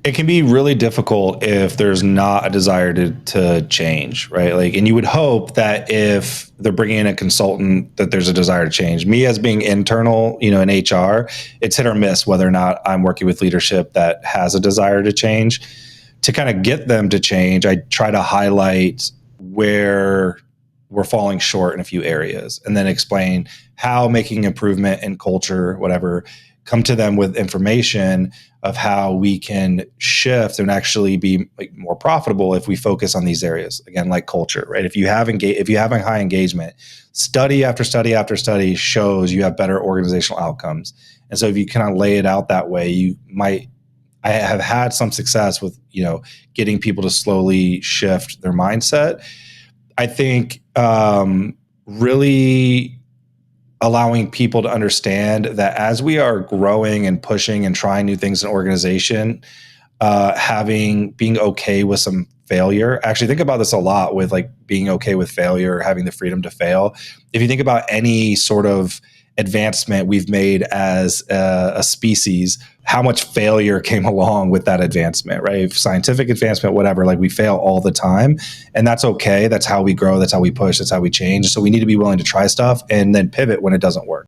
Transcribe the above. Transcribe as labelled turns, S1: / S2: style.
S1: It can be really difficult if there's not a desire to change, right? Like, and you would hope that if they're bringing in a consultant, that there's a desire to change. Me as being internal, in HR, it's hit or miss whether or not I'm working with leadership that has a desire to change. To kind of get them to change, I try to highlight where we're falling short in a few areas, and then explain how making improvement in culture, whatever, come to them with information of how we can shift and actually be more profitable if we focus on these areas. Again, like culture, right? If you have high engagement, study after study after study shows you have better organizational outcomes. And so if you kind of lay it out that way, I have had some success with, getting people to slowly shift their mindset. I think really allowing people to understand that as we are growing and pushing and trying new things in organization, being okay with some failure. Actually, think about this a lot with like being okay with failure, having the freedom to fail. If you think about any sort of advancement we've made as a species, how much failure came along with that advancement, right? Scientific advancement, whatever, like we fail all the time, and that's okay. That's how we grow. That's how we push. That's how we change. So we need to be willing to try stuff and then pivot when it doesn't work.